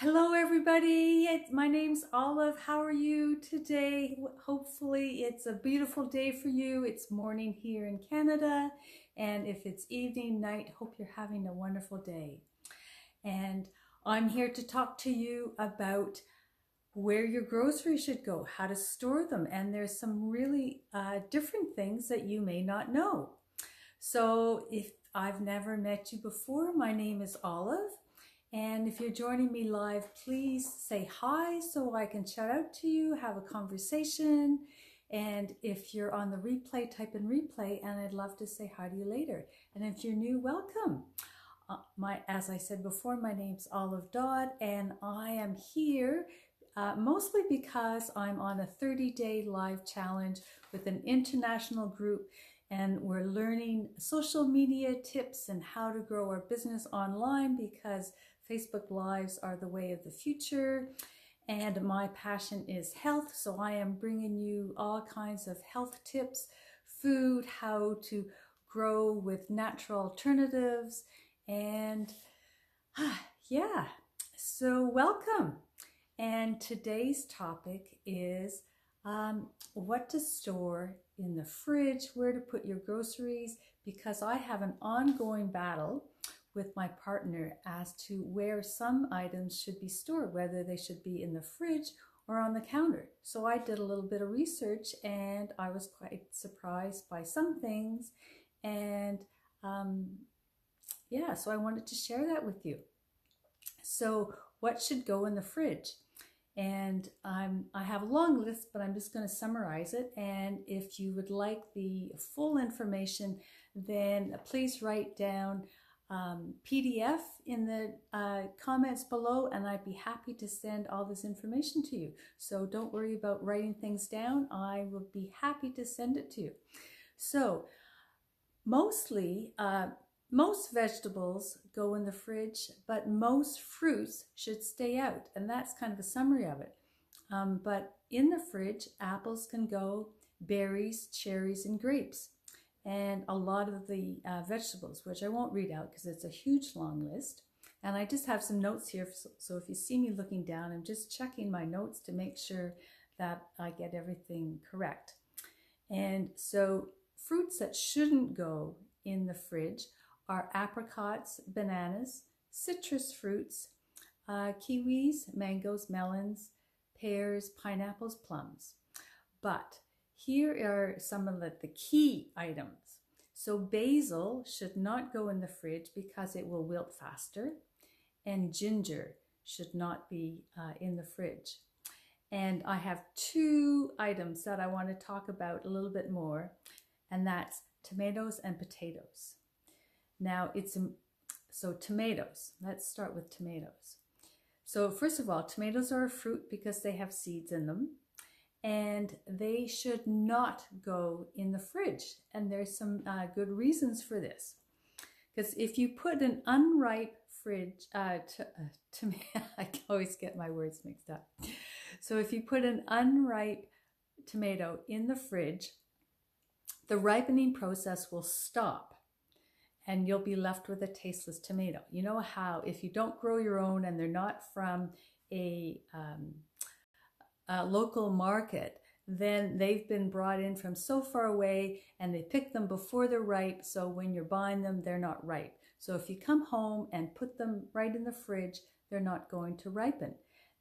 Hello everybody, my name's Olive. How are you today? Hopefully it's a beautiful day for you. It's morning here in Canada, and if it's evening, night, hope you're having a wonderful day. And I'm here to talk to you about where your groceries should go, how to store them, and there's some really different things that you may not know. So if I've never met you before, my name is Olive. And if you're joining me live, please say hi so I can shout out to you, have a conversation. And if you're on the replay, type in replay, and I'd love to say hi to you later. And if you're new, welcome. As I said before, my name's Olive Dodd, and I am here mostly because I'm on a 30-day live challenge with an international group, and we're learning social media tips and how to grow our business online because Facebook Lives are the way of the future, and my passion is health. So I am bringing you all kinds of health tips, food, how to grow with natural alternatives, and yeah, so welcome. And today's topic is what to store in the fridge, where to put your groceries, because I have an ongoing battle with my partner as to where some items should be stored, whether they should be in the fridge or on the counter. So I did a little bit of research, and I was quite surprised by some things. And yeah, so I wanted to share that with you. So what should go in the fridge? And I have a long list, but I'm just going to summarize it. And if you would like the full information, then please write down PDF in the comments below, and I'd be happy to send all this information to you. So don't worry about writing things down. I will be happy to send it to you. So mostly, most vegetables go in the fridge, but most fruits should stay out, and that's kind of a summary of it. But in the fridge, apples can go, berries, cherries, and grapes, and a lot of the vegetables, which I won't read out because it's a huge long list. And I just have some notes here, so if you see me looking down, I'm just checking my notes to make sure that I get everything correct. And so fruits that shouldn't go in the fridge are apricots, bananas, citrus fruits, kiwis, mangoes, melons, pears, pineapples, plums. But here are some of the key items. So basil should not go in the fridge because it will wilt faster, and ginger should not be in the fridge. And I have two items that I want to talk about a little bit more, and that's tomatoes and potatoes. Now so tomatoes, let's start with tomatoes. So first of all, tomatoes are a fruit because they have seeds in them, and they should not go in the fridge. And there's some good reasons for this. Because if you put an unripe I always get my words mixed up. So if you put an unripe tomato in the fridge, the ripening process will stop, and you'll be left with a tasteless tomato. You know how if you don't grow your own and they're not from a local market, then they've been brought in from so far away, and they pick them before they're ripe, so when you're buying them, they're not ripe. So if you come home and put them right in the fridge, they're not going to ripen.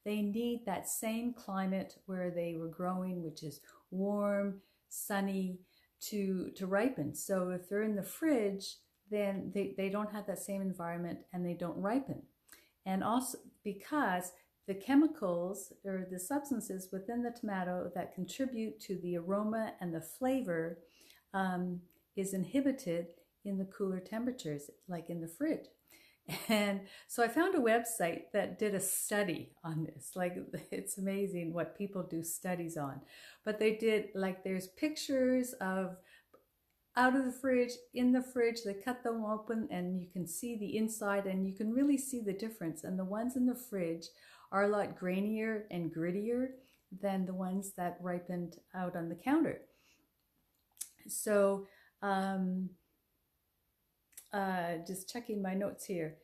They need that same climate where they were growing, which is warm, sunny, to ripen. So if they're in the fridge, then they don't have that same environment and they don't ripen. And also because the chemicals or the substances within the tomato that contribute to the aroma and the flavor is inhibited in the cooler temperatures, like in the fridge. And so I found a website that did a study on this. Like, it's amazing what people do studies on. But they did, like, there's pictures of out of the fridge, in the fridge, they cut them open and you can see the inside, and you can really see the difference. And the ones in the fridge are a lot grainier and grittier than the ones that ripened out on the counter. So just checking my notes here.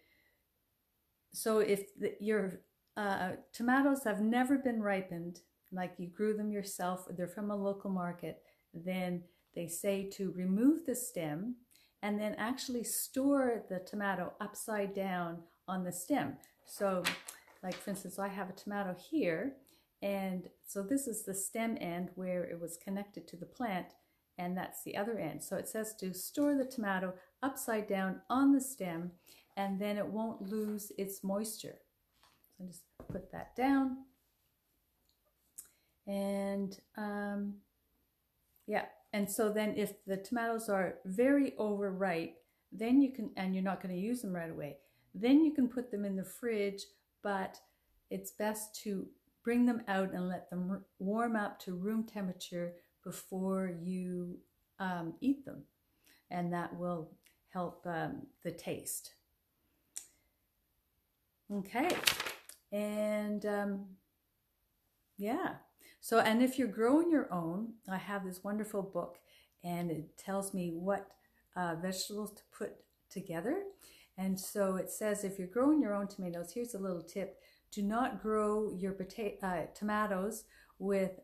So if your tomatoes have never been ripened, like you grew them yourself, they're from a local market, then they say to remove the stem and then actually store the tomato upside down on the stem. So like for instance, I have a tomato here, and so this is the stem end where it was connected to the plant, and that's the other end. So it says to store the tomato upside down on the stem, and then it won't lose its moisture. So just put that down. And yeah, and so then if the tomatoes are very overripe, then you can, and you're not going to use them right away, then you can put them in the fridge, but it's best to bring them out and let them warm up to room temperature before you eat them. And that will help the taste. Okay, and yeah. So, and if you're growing your own, I have this wonderful book, and it tells me what vegetables to put together. And so it says if you're growing your own tomatoes, here's a little tip. Do not grow your tomatoes with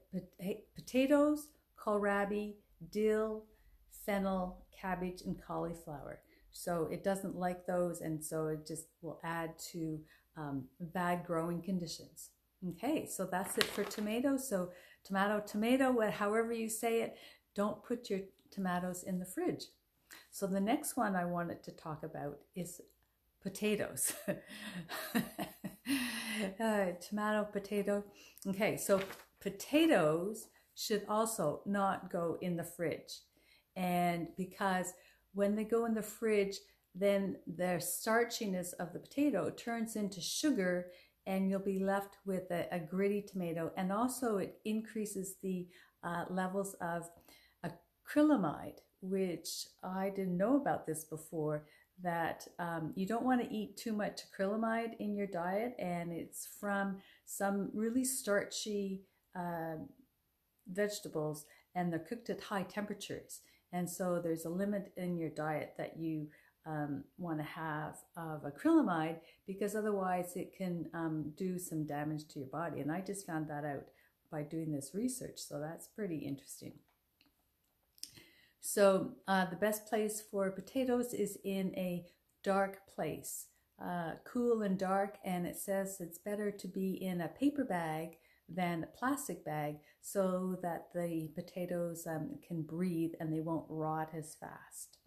potatoes, kohlrabi, dill, fennel, cabbage, and cauliflower. So it doesn't like those, and so it just will add to bad growing conditions. Okay, so that's it for tomatoes. So tomato, however you say it, don't put your tomatoes in the fridge. So the next one I wanted to talk about is potatoes. Tomato, potato. Okay, so potatoes should also not go in the fridge. And because when they go in the fridge, then the starchiness of the potato turns into sugar, and you'll be left with a gritty tomato. And also it increases the levels of acrylamide, which I didn't know about this before, that you don't want to eat too much acrylamide in your diet, and it's from some really starchy vegetables, and they're cooked at high temperatures. And so there's a limit in your diet that you want to have of acrylamide, because otherwise it can do some damage to your body. And I just found that out by doing this research, so that's pretty interesting. So the best place for potatoes is in a dark place, cool and dark, and it says it's better to be in a paper bag than a plastic bag, so that the potatoes can breathe and they won't rot as fast.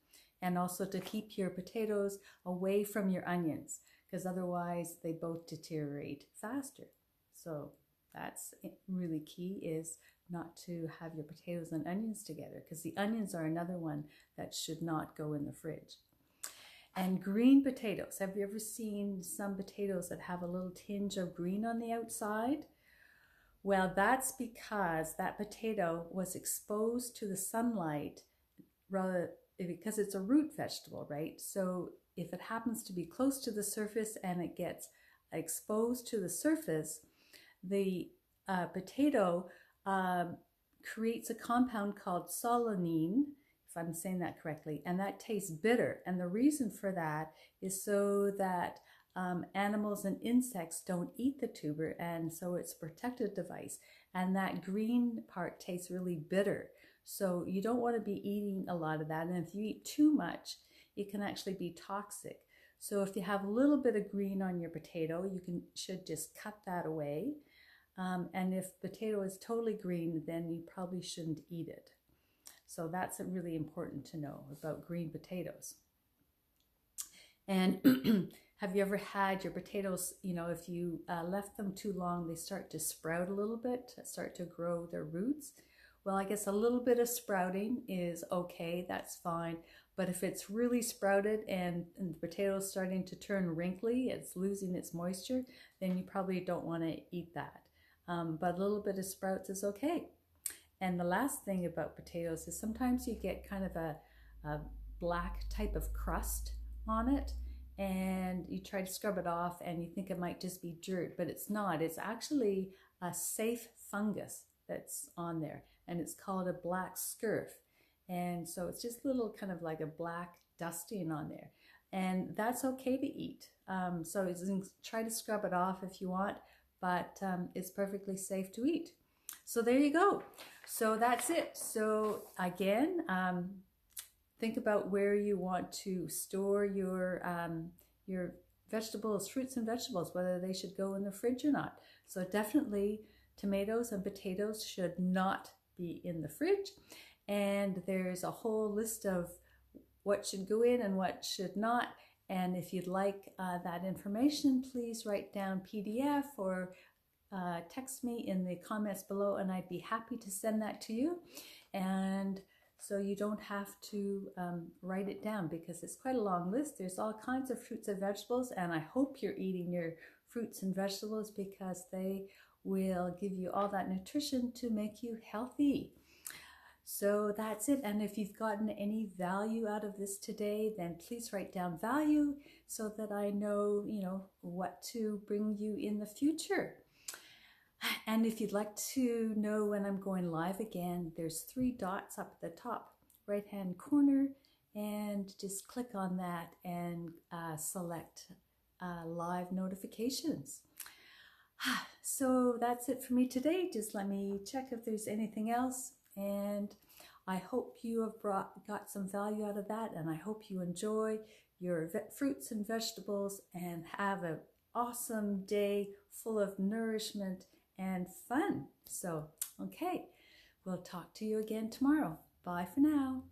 And also to keep your potatoes away from your onions, because otherwise they both deteriorate faster. So that's really key, is not to have your potatoes and onions together, because the onions are another one that should not go in the fridge. And green potatoes. Have you ever seen some potatoes that have a little tinge of green on the outside? Well, that's because that potato was exposed to the sunlight, because it's a root vegetable, right? So if it happens to be close to the surface and it gets exposed to the surface, the potato creates a compound called solanine, if I'm saying that correctly, and that tastes bitter. And the reason for that is so that animals and insects don't eat the tuber, and so it's a protective device. And that green part tastes really bitter. So you don't want to be eating a lot of that. And if you eat too much, it can actually be toxic. So if you have a little bit of green on your potato, you should just cut that away. And if potato is totally green, then you probably shouldn't eat it. So that's really important to know about green potatoes. And have you ever had your potatoes, if you left them too long, they start to sprout a little bit, start to grow their roots? Well, I guess a little bit of sprouting is okay, that's fine. But if it's really sprouted and the potato is starting to turn wrinkly, it's losing its moisture, then you probably don't want to eat that. But a little bit of sprouts is okay. And the last thing about potatoes is sometimes you get kind of a black type of crust on it, and you try to scrub it off and you think it might just be dirt, but it's not. It's actually a safe fungus that's on there, and it's called a black scurf. And so it's just little kind of like a black dusting on there. and that's okay to eat. So you can try to scrub it off if you want, but it's perfectly safe to eat. So there you go. So that's it. So again, think about where you want to store your vegetables, fruits and vegetables, whether they should go in the fridge or not. So definitely tomatoes and potatoes should not be in the fridge. And there's a whole list of what should go in and what should not. And if you'd like that information, please write down PDF or text me in the comments below, and I'd be happy to send that to you. And so you don't have to write it down, because it's quite a long list. There's all kinds of fruits and vegetables, and I hope you're eating your fruits and vegetables, because they will give you all that nutrition to make you healthy. So that's it. And if you've gotten any value out of this today, then please write down value so that I know, what to bring you in the future. And if you'd like to know when I'm going live again, there's 3 dots up at the top right hand corner, and just click on that and select live notifications. So that's it for me today. Just let me check if there's anything else, and I hope you have got some value out of that, and I hope you enjoy your fruits and vegetables and have an awesome day full of nourishment and fun. So, okay, we'll talk to you again tomorrow. Bye for now.